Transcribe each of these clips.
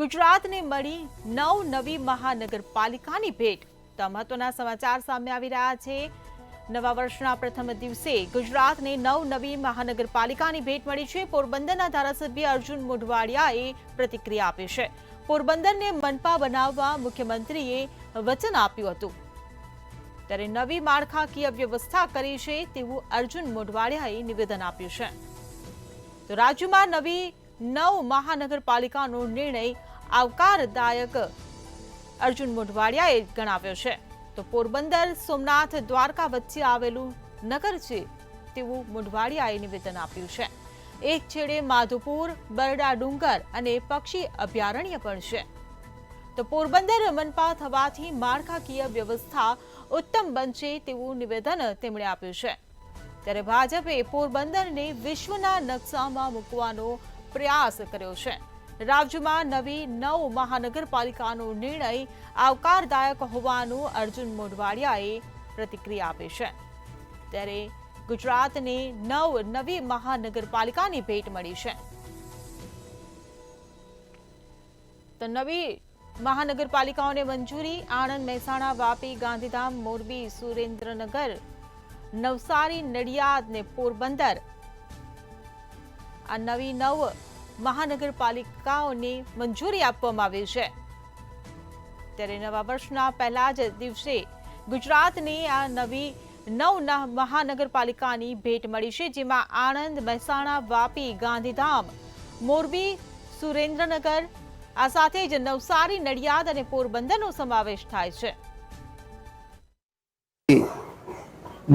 ગુજરાતને મળી 9 નવી મહાનગરપાલિકાની ભેટ। તો મહત્વના સમાચાર સામે આવી રહ્યા છે। નવા વર્ષના પ્રથમ દિવસે ગુજરાતને 9 નવી મહાનગરપાલિકાની ભેટ મળી છે। પોરબંદરના ધારાસભ્ય અર્જુન મોઢવાડિયાએ પ્રતિક્રિયા આપી છે। પોરબંદરને મનપા બનાવવા મુખ્યમંત્રીએ વચન આપ્યું હતું, ત્યારે નવી માળખાકીય વ્યવસ્થા કરી છે તેવું અર્જુન મોઢવાડિયાએ નિવેદન આપ્યું છે। તો રાજ્યમાં નવી 9 મહાનગરપાલિકાનો નિર્ણય આવકારદાયક અર્જુન મોઢવાડિયાએ ગણાવ્યો છે। તો પોરબંદર, સોમનાથ, દ્વારકા વચ્ચે આવેલું નગર છે તેવું મોઢવાડિયાએ નિવેદન આપ્યું છે। એક છેડે માધુપુર, બરડા ડુંગર અને પક્ષી અભયારણ્ય પણ છે। તો પોરબંદર મનપા થવાથી માળખાકીય વ્યવસ્થા ઉત્તમ બનશે તેવું નિવેદન તેમણે આપ્યું છે। ત્યારે ભાજપે પોરબંદરને વિશ્વના નકશામાં મૂકવાનો પ્રયાસ કર્યો છે। રાજ્યમાં નવી 9 મહાનગરપાલિકાનો નિર્ણય આવકારદાયક હોવાનું અર્જુન મોઢવાડિયાએ પ્રતિક્રિયા આપી છે। ત્યારે ગુજરાતને 9 નવી મહાનગરપાલિકાની ભેટ મળી છે। તો નવી મહાનગરપાલિકાઓને મંજૂરી આણંદ, મહેસાણા, વાપી, ગાંધીધામ, મોરબી, સુરેન્દ્રનગર, નવસારી, નડિયાદ ને પોરબંદર આ નવી 9 મહાનગરપાલિકાઓને મંજૂરી આપવામાં આવી છે। ત્યારે નવા વર્ષના પહેલા જ દિવસે ગુજરાતને આ નવી 9 મહાનગરપાલિકાની ભેટ મળી છે, જેમાં આણંદ, મહેસાણા, વાપી, ગાંધીધામ, મોરબી, સુરેન્દ્રનગર આ સાથે જ નવસારી, નડિયાદ અને પોરબંદરનો સમાવેશ થાય છે।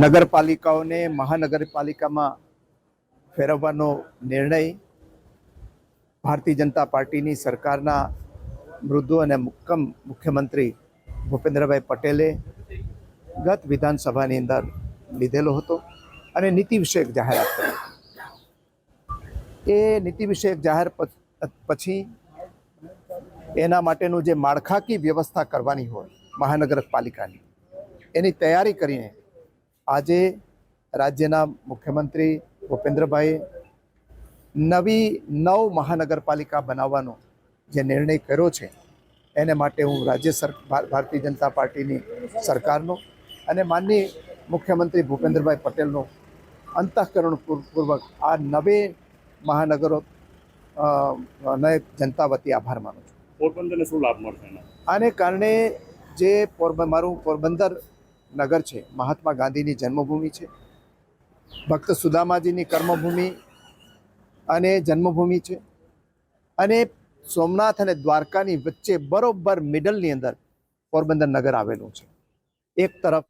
નગરપાલિકાઓને મહાનગરપાલિકામાં ફેરવવાનો નિર્ણય ભારતીય જનતા પાર્ટીની સરકારના મૃદુ અને મુક્કમ મુખ્યમંત્રી ભૂપેન્દ્રભાઈ પટેલે ગત વિધાનસભાની અંદર લીધેલો હતો અને નીતિ વિષયક જાહેરાત કરી। એ નીતિ વિષયક જાહેર પછી એના માટેનું જે માળખાકીય વ્યવસ્થા કરવાની હોય મહાનગરપાલિકાની, એની તૈયારી કરીને આજે રાજ્યના મુખ્યમંત્રી ભૂપેન્દ્રભાઈએ નવી 9 મહાનગરપાલિકા બનાવવાનો જે નિર્ણય કર્યો છે, એને માટે હું ભારતીય જનતા પાર્ટીની સરકારનો અને માનનીય મુખ્યમંત્રી ભૂપેન્દ્રભાઈ પટેલનો અંતઃકરણપૂર્વક આ 9 મહાનગરો જનતા વતી આભાર માનું છું। પોરબંદરને શું લાભ મળશે? આને કારણે જે મારું પોરબંદર નગર છે, મહાત્મા ગાંધીની જન્મભૂમિ છે, ભક્ત સુદામાજીની કર્મભૂમિ અને જન્મભૂમિ છે, અને સોમનાથ અને દ્વારકાની વચ્ચે બરોબર મિડલની અંદર પોરબંદર નગર આવેલું છે। એક તરફ